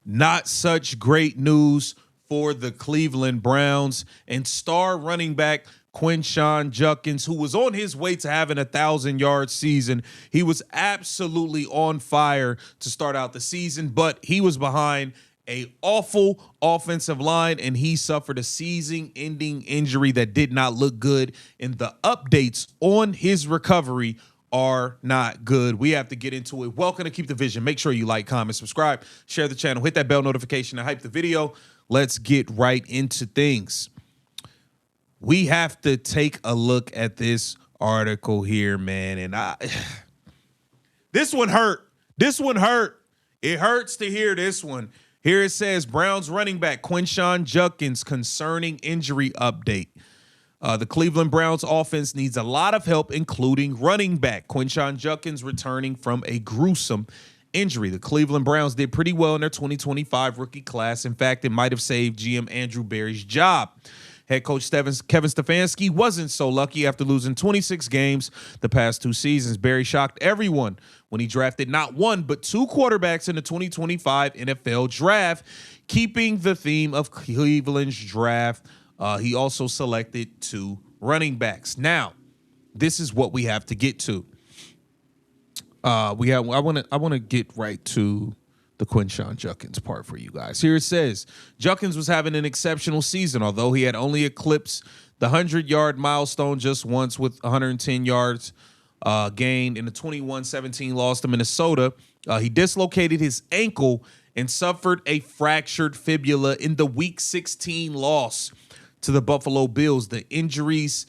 Not such great news for the Cleveland Browns and star running back Quinshon Judkins, who was on his way to having a 1,000-yard season. He was absolutely on fire to start out the season, but he was behind a awful offensive line, and he suffered a season-ending injury that did not look good, and the updates on his recovery are not good. We have to get into it. Welcome to Keep the Vision. Make sure you like, comment, subscribe, share the channel, hit that bell notification, and hype the video. Let's get right into things. We have to take a look at this article here, man, and this one hurt. This one hurt. It hurts to hear this one. Here it says, Browns running back Quinshon Judkins concerning injury update. The Cleveland Browns offense needs a lot of help, including running back Quinshon Judkins returning from a gruesome injury. The Cleveland Browns did pretty well in their 2025 rookie class. In fact, it might have saved GM Andrew Berry's job. Head coach Kevin Stefanski wasn't so lucky after losing 26 games the past two seasons. Berry shocked everyone when he drafted not one, but two quarterbacks in the 2025 NFL draft, keeping the theme of Cleveland's draft. He also selected two running backs. Now, this is what we have to get to. I want to get right to the Quinshon Judkins part for you guys. Here it says, Judkins was having an exceptional season, although he had only eclipsed the 100-yard milestone just once with 110 yards gained in the 21-17 loss to Minnesota. He dislocated his ankle and suffered a fractured fibula in the Week 16 loss to the Buffalo Bills. The injuries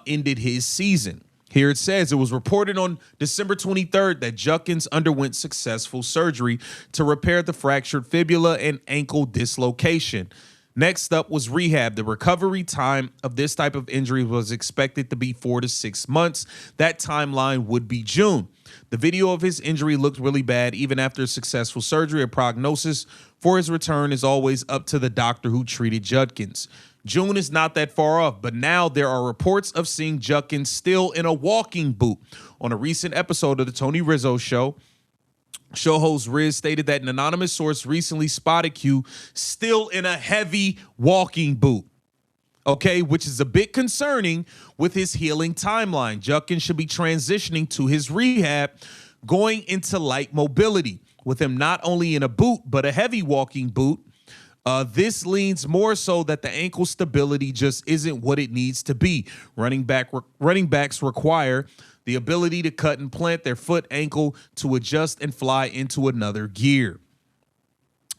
ended his season. Here it says, it was reported on December 23rd that Judkins underwent successful surgery to repair the fractured fibula and ankle dislocation. Next up was rehab. The recovery time of this type of injury was expected to be 4 to 6 months. That timeline would be June. The video of his injury looked really bad even after successful surgery. A prognosis for his return is always up to the doctor who treated Judkins. June is not that far off, but now there are reports of seeing Judkins still in a walking boot. On a recent episode of the Tony Rizzo show host Riz stated that an anonymous source recently spotted Q still in a heavy walking boot. Okay, which is a bit concerning with his healing timeline. Judkins should be transitioning to his rehab, going into light mobility. With him not only in a boot, but a heavy walking boot, this leans more so that the ankle stability just isn't what it needs to be. Running backs require the ability to cut and plant their foot ankle to adjust and fly into another gear.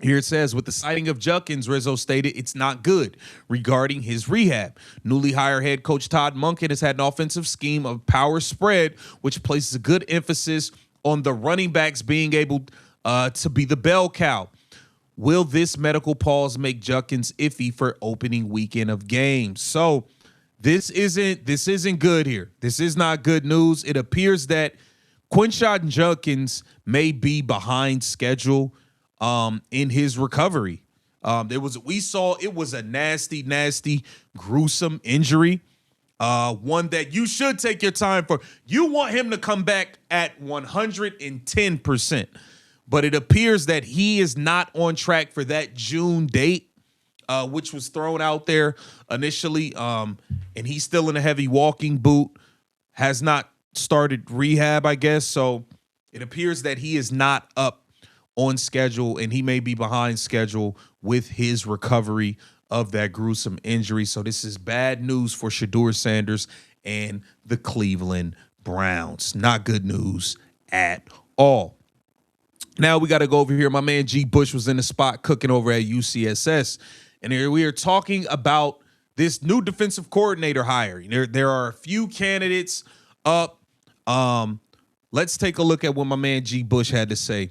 Here it says, with the sighting of Judkins, Rizzo stated it's not good regarding his rehab. Newly hired head coach Todd Monken has had an offensive scheme of power spread, which places a good emphasis on the running backs being able to be the bell cow. Will this medical pause make Judkins iffy for opening weekend of games? So this isn't good here. This is not good news. It appears that Quinshon Judkins may be behind schedule in his recovery. We saw it was a nasty, gruesome injury. One that you should take your time for. You want him to come back at 110%. But it appears that he is not on track for that June date, which was thrown out there initially. And he's still in a heavy walking boot, has not started rehab, I guess. So it appears that he is not up on schedule, and he may be behind schedule with his recovery of that gruesome injury. So this is bad news for Shedeur Sanders and the Cleveland Browns. Not good news at all. Now we got to go over here. My man G. Bush was in the spot cooking over at UCSS. And here we are talking about this new defensive coordinator hire. There are a few candidates up. Let's take a look at what my man G. Bush had to say.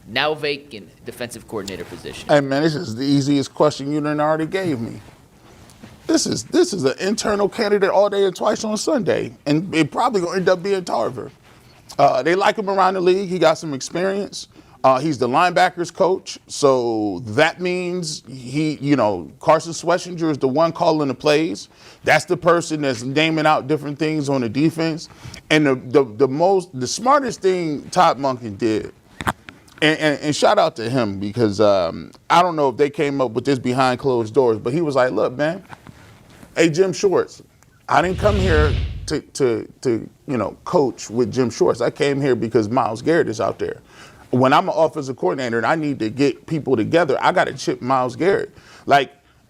Now vacant defensive coordinator position. Hey, man, this is the easiest question you done already gave me. This is an internal candidate all day and twice on Sunday. And it probably going to end up being Tarver. They like him around the league. He got some experience. He's the linebackers coach. So that means Carson Schlesinger is the one calling the plays. That's the person that's naming out different things on the defense. And the smartest thing Todd Monken did, And shout out to him because I don't know if they came up with this behind closed doors, but he was like, look, man, hey, Jim Schwartz, I didn't come here to coach with Jim Schwartz. I came here because Myles Garrett is out there. When I'm an offensive coordinator and I need to get people together, I got to chip Myles Garrett.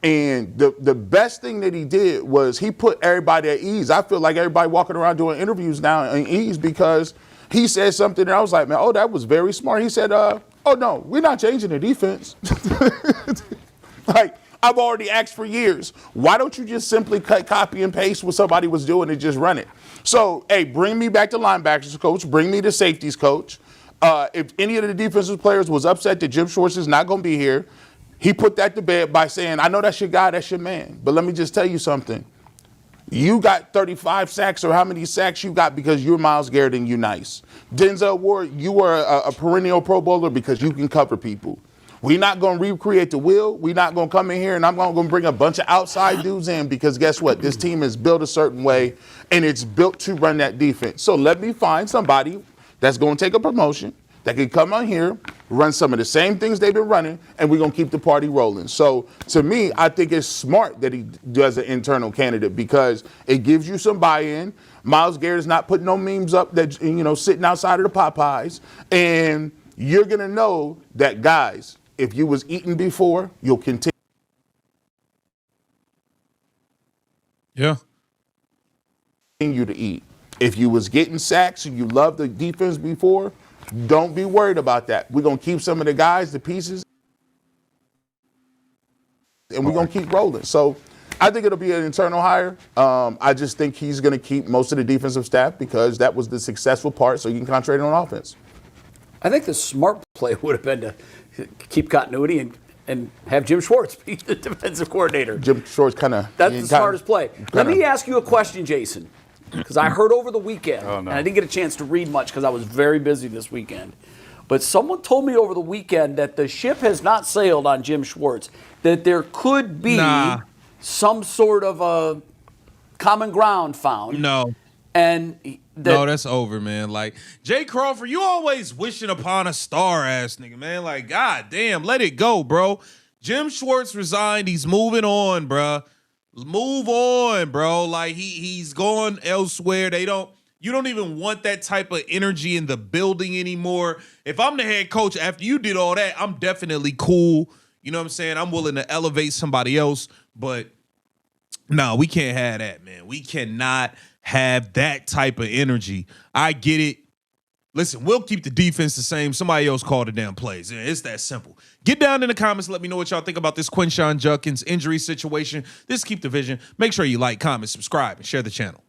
And the best thing that he did was he put everybody at ease. I feel like everybody walking around doing interviews now at ease because he said something and I was like, man, that was very smart. He said, oh, no, we're not changing the defense. I've already asked for years. Why don't you just simply copy and paste what somebody was doing and just run it? So, hey, bring me back to linebackers coach. Bring me to safeties coach. If any of the defensive players was upset that Jim Schwartz is not going to be here, he put that to bed by saying, I know that's your guy, that's your man. But let me just tell you something. You got 35 sacks or how many sacks you got because you're Myles Garrett and you nice. Denzel Ward, you are a perennial Pro Bowler because you can cover people. We're not going to recreate the wheel. We're not going to come in here and I'm going to bring a bunch of outside dudes in because guess what? This team is built a certain way and it's built to run that defense. So let me find somebody that's going to take a promotion that can come on here, run some of the same things they've been running, and we're going to keep the party rolling. So to me, I think it's smart that he does an internal candidate because it gives you some buy-in. Myles Garrett is not putting no memes up that, sitting outside of the Popeyes. And you're going to know that, guys, if you was eating before, you'll continue. Yeah. Continue to eat. If you was getting sacks and you loved the defense before, don't be worried about that. We're going to keep some of the guys, the pieces, and we're going to keep rolling. So I think it'll be an internal hire. I just think he's going to keep most of the defensive staff because that was the successful part so you can concentrate on offense. I think the smart play would have been to keep continuity and have Jim Schwartz be the defensive coordinator. Jim Schwartz that's the smartest play. Let me ask you a question, Jason. Because I heard over the weekend, and I didn't get a chance to read much because I was very busy this weekend, but someone told me over the weekend that the ship has not sailed on Jim Schwartz, that there could be some sort of a common ground found. No. And no, that's over, man. Like, Jay Crawford, you always wishing upon a star-ass nigga, man. Like, god damn, let it go, bro. Jim Schwartz resigned. He's moving on, bro. Move on, bro. Like he's going elsewhere. You don't even want that type of energy in the building anymore. If I'm the head coach after you did all that, I'm definitely cool. You know what I'm saying? I'm willing to elevate somebody else, but no, we can't have that, man. We cannot have that type of energy. I get it. Listen, we'll keep the defense the same. Somebody else call the damn plays. It's that simple. Get down in the comments. Let me know what y'all think about this Quinshon Judkins injury situation. This Keep the Vision. Make sure you like, comment, subscribe, and share the channel.